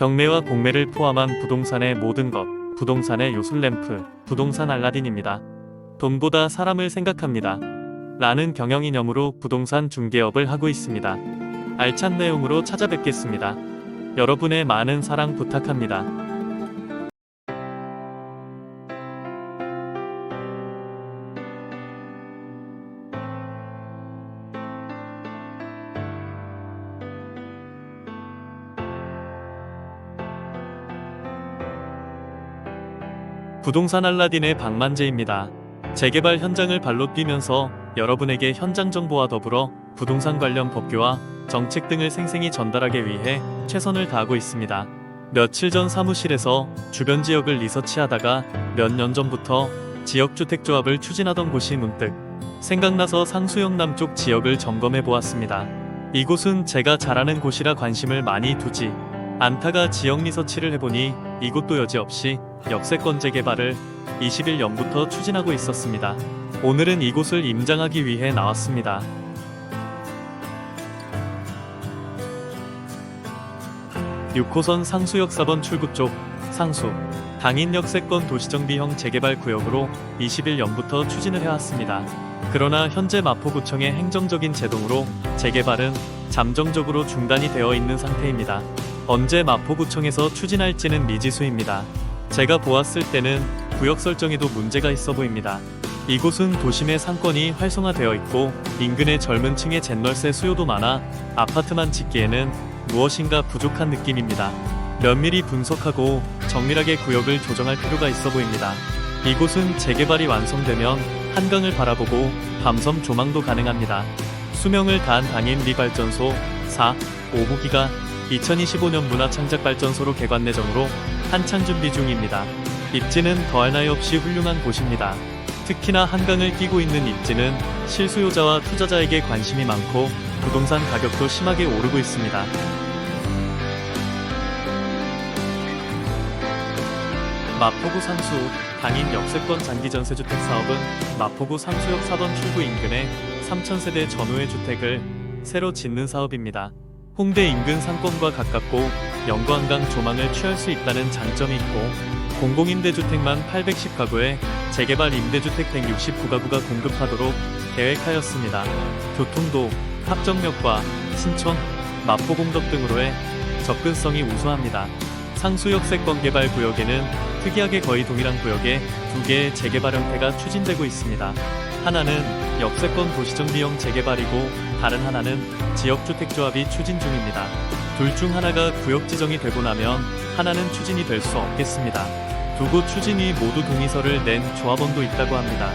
경매와 공매를 포함한 부동산의 모든 것, 부동산의 요술램프, 부동산 알라딘입니다. 돈보다 사람을 생각합니다. 라는 경영이념으로 부동산 중개업을 하고 있습니다. 알찬 내용으로 찾아뵙겠습니다. 여러분의 많은 사랑 부탁합니다. 부동산 알라딘의 박만재입니다. 재개발 현장을 발로 뛰면서 여러분에게 현장 정보와 더불어 부동산 관련 법규와 정책 등을 생생히 전달하기 위해 최선을 다하고 있습니다. 며칠 전 사무실에서 주변 지역을 리서치하다가 몇 년 전부터 지역주택조합을 추진하던 곳이 문득 생각나서 상수역 남쪽 지역을 점검해 보았습니다. 이곳은 제가 잘 아는 곳이라 관심을 많이 두지 않다가 지역 리서치를 해보니 이곳도 여지없이 역세권 재개발을 21년부터 추진하고 있었습니다. 오늘은 이곳을 임장하기 위해 나왔습니다. 6호선 상수역 4번 출구 쪽 상수 당인 역세권 도시정비형 재개발 구역으로 21년부터 추진을 해왔습니다. 그러나 현재 마포구청의 행정적인 제동으로 재개발은 잠정적으로 중단이 되어 있는 상태입니다. 언제 마포구청에서 추진할지는 미지수입니다. 제가 보았을 때는 구역 설정에도 문제가 있어 보입니다. 이곳은 도심의 상권이 활성화되어 있고 인근의 젊은 층의 젠널세 수요도 많아 아파트만 짓기에는 무엇인가 부족한 느낌입니다. 면밀히 분석하고 정밀하게 구역을 조정할 필요가 있어 보입니다. 이곳은 재개발이 완성되면 한강을 바라보고 밤섬 조망도 가능합니다. 수명을 다한 당인 리발전소 4, 5호기가 2025년 문화창작발전소로 개관 예정으로 한창 준비 중입니다. 입지는 더할 나위 없이 훌륭한 곳입니다. 특히나 한강을 끼고 있는 입지는 실수요자와 투자자에게 관심이 많고 부동산 가격도 심하게 오르고 있습니다. 마포구 상수 당인 역세권 장기전세주택 사업은 마포구 상수역 4번 출구 인근에 3,000세대 전후의 주택을 새로 짓는 사업입니다. 홍대 인근 상권과 가깝고 영광강 조망을 취할 수 있다는 장점이 있고 공공임대주택만 810가구에 재개발 임대주택 169가구가 공급하도록 계획하였습니다. 교통도, 합정역과 신촌, 마포공덕 등으로의 접근성이 우수합니다. 상수역 세권 개발 구역에는 특이하게 거의 동일한 구역에 두 개의 재개발 형태가 추진되고 있습니다. 하나는 역세권 도시정비형 재개발이고 다른 하나는 지역주택조합이 추진 중입니다. 둘 중 하나가 구역 지정이 되고 나면 하나는 추진이 될 수 없겠습니다. 두 곳 추진이 모두 동의서를 낸 조합원도 있다고 합니다.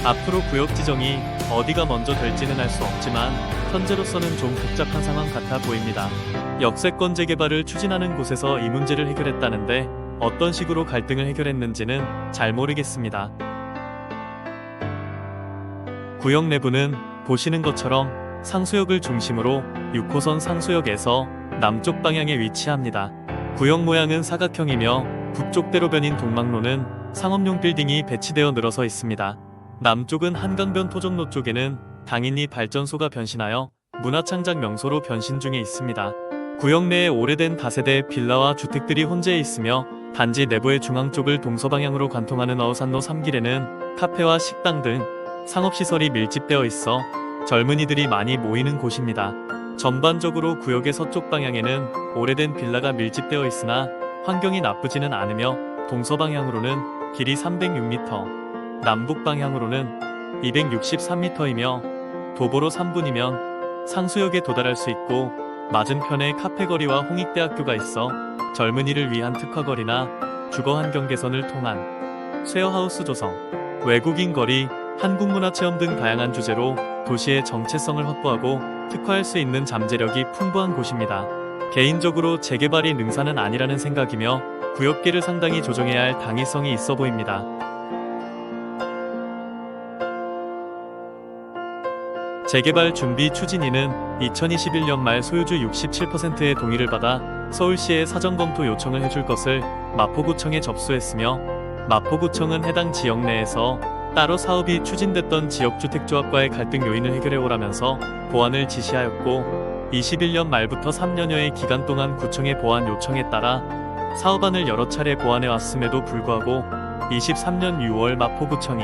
앞으로 구역 지정이 어디가 먼저 될지는 알 수 없지만 현재로서는 좀 복잡한 상황 같아 보입니다. 역세권 재개발을 추진하는 곳에서 이 문제를 해결했다는데 어떤 식으로 갈등을 해결했는지는 잘 모르겠습니다. 구역 내부는 보시는 것처럼 상수역을 중심으로 6호선 상수역에서 남쪽 방향에 위치합니다. 구역 모양은 사각형이며 북쪽 대로변인 동막로는 상업용 빌딩이 배치되어 늘어서 있습니다. 남쪽은 한강변 토종로 쪽에는 당인리 발전소가 변신하여 문화창작 명소로 변신 중에 있습니다. 구역 내에 오래된 다세대 빌라와 주택들이 혼재해 있으며 단지 내부의 중앙 쪽을 동서방향으로 관통하는 어우산로 3길에는 카페와 식당 등 상업시설이 밀집되어 있어 젊은이들이 많이 모이는 곳입니다. 전반적으로 구역의 서쪽 방향에는 오래된 빌라가 밀집되어 있으나 환경이 나쁘지는 않으며 동서방향으로는 길이 306m, 남북방향으로는 263m이며 도보로 3분이면 상수역에 도달할 수 있고 맞은편에 카페거리와 홍익대학교가 있어 젊은이를 위한 특화거리나 주거환경 개선을 통한 쉐어하우스 조성, 외국인 거리, 한국문화체험 등 다양한 주제로 도시의 정체성을 확보하고 특화할 수 있는 잠재력이 풍부한 곳입니다. 개인적으로 재개발이 능사는 아니라는 생각이며 구역계를 상당히 조정해야 할 당위성이 있어 보입니다. 재개발 준비 추진위는 2021년 말 소유주 67%의 동의를 받아 서울시에 사전검토 요청을 해줄 것을 마포구청에 접수했으며 마포구청은 해당 지역 내에서 따로 사업이 추진됐던 지역주택조합과의 갈등 요인을 해결해오라면서 보완을 지시하였고 21년 말부터 3년여의 기간 동안 구청의 보완 요청에 따라 사업안을 여러 차례 보완해 왔음에도 불구하고 23년 6월 마포구청이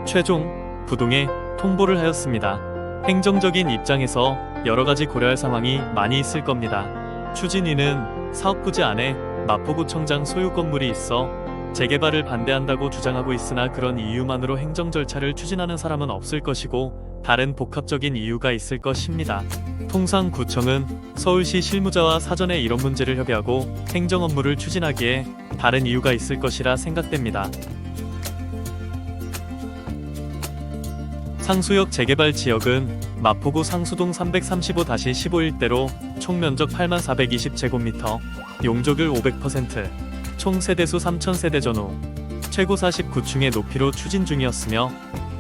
최종 부동에 통보를 하였습니다. 행정적인 입장에서 여러 가지 고려할 상황이 많이 있을 겁니다. 추진위는 사업부지 안에 마포구청장 소유 건물이 있어 재개발을 반대한다고 주장하고 있으나 그런 이유만으로 행정 절차를 추진하는 사람은 없을 것이고 다른 복합적인 이유가 있을 것입니다. 통상 구청은 서울시 실무자와 사전에 이런 문제를 협의하고 행정 업무를 추진하기에 다른 이유가 있을 것이라 생각됩니다. 상수역 재개발 지역은 마포구 상수동 335-15 일대로 총 면적 8420제곱미터, 용적률 500%, 총 세대수 3000세대 전후, 최고 49층의 높이로 추진 중이었으며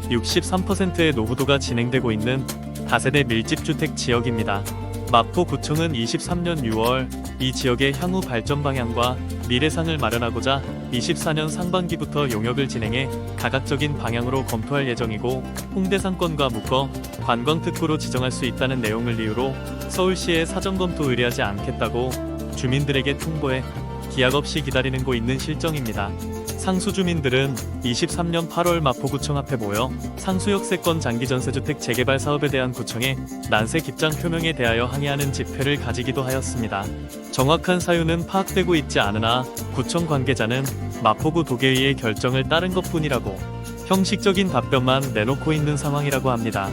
63%의 노후도가 진행되고 있는 다세대 밀집주택 지역입니다. 마포구청은 23년 6월 이 지역의 향후 발전 방향과 미래상을 마련하고자 24년 상반기부터 용역을 진행해 다각적인 방향으로 검토할 예정이고 홍대 상권과 묶어 관광특구로 지정할 수 있다는 내용을 이유로 서울시에 사전검토 의뢰하지 않겠다고 주민들에게 통보해 기약 없이 기다리는 곳 있는 실정입니다. 상수 주민들은 23년 8월 마포구청 앞에 모여 상수역세권 장기전세주택 재개발 사업에 대한 구청의 난색 입장 표명에 대하여 항의하는 집회를 가지기도 하였습니다. 정확한 사유는 파악되고 있지 않으나 구청 관계자는 마포구 도계위의 결정을 따른 것뿐이라고 형식적인 답변만 내놓고 있는 상황이라고 합니다.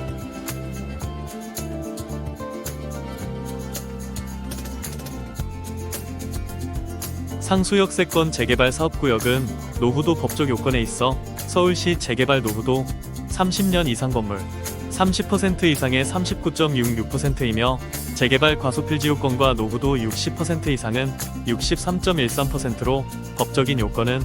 상수역세권 재개발 사업구역은 노후도 법적 요건에 있어 서울시 재개발 노후도 30년 이상 건물 30% 이상의 39.66%이며 재개발 과소필지 요건과 노후도 60% 이상은 63.13%로 법적인 요건은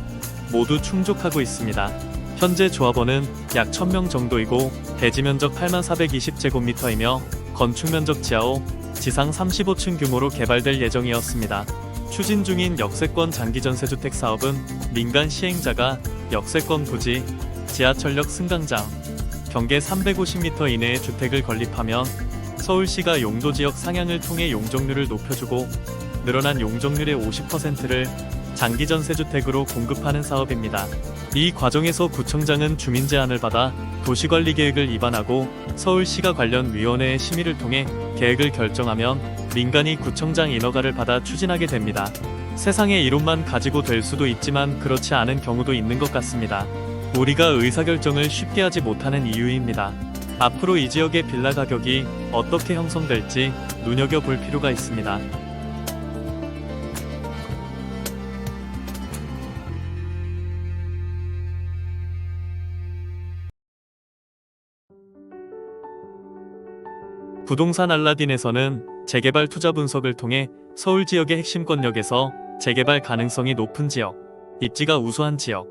모두 충족하고 있습니다. 현재 조합원은 약 1000명 정도이고 대지면적 8420제곱미터이며 건축면적 지하 5, 지상 35층 규모로 개발될 예정이었습니다. 추진 중인 역세권 장기전세주택 사업은 민간 시행자가 역세권 부지, 지하철역 승강장, 경계 350m 이내의 주택을 건립하면 서울시가 용도지역 상향을 통해 용적률을 높여주고 늘어난 용적률의 50%를 장기전세주택으로 공급하는 사업입니다. 이 과정에서 구청장은 주민 제안을 받아 도시관리계획을 입안하고 서울시가 관련 위원회의 심의를 통해 계획을 결정하면 민간이 구청장 인허가를 받아 추진하게 됩니다. 세상에 이론만 가지고 될 수도 있지만 그렇지 않은 경우도 있는 것 같습니다. 우리가 의사결정을 쉽게 하지 못하는 이유입니다. 앞으로 이 지역의 빌라 가격이 어떻게 형성될지 눈여겨볼 필요가 있습니다. 부동산 알라딘에서는 재개발 투자 분석을 통해 서울 지역의 핵심 권역에서 재개발 가능성이 높은 지역, 입지가 우수한 지역,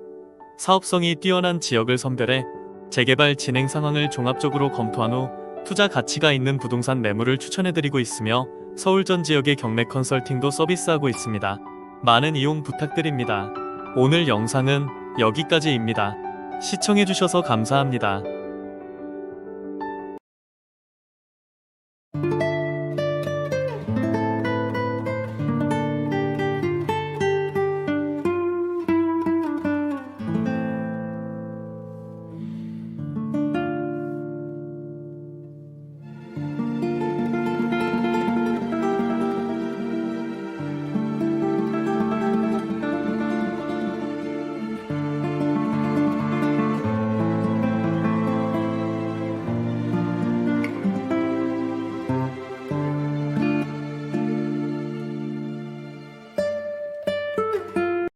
사업성이 뛰어난 지역을 선별해 재개발 진행 상황을 종합적으로 검토한 후 투자 가치가 있는 부동산 매물을 추천해드리고 있으며 서울 전 지역의 경매 컨설팅도 서비스하고 있습니다. 많은 이용 부탁드립니다. 오늘 영상은 여기까지입니다. 시청해주셔서 감사합니다.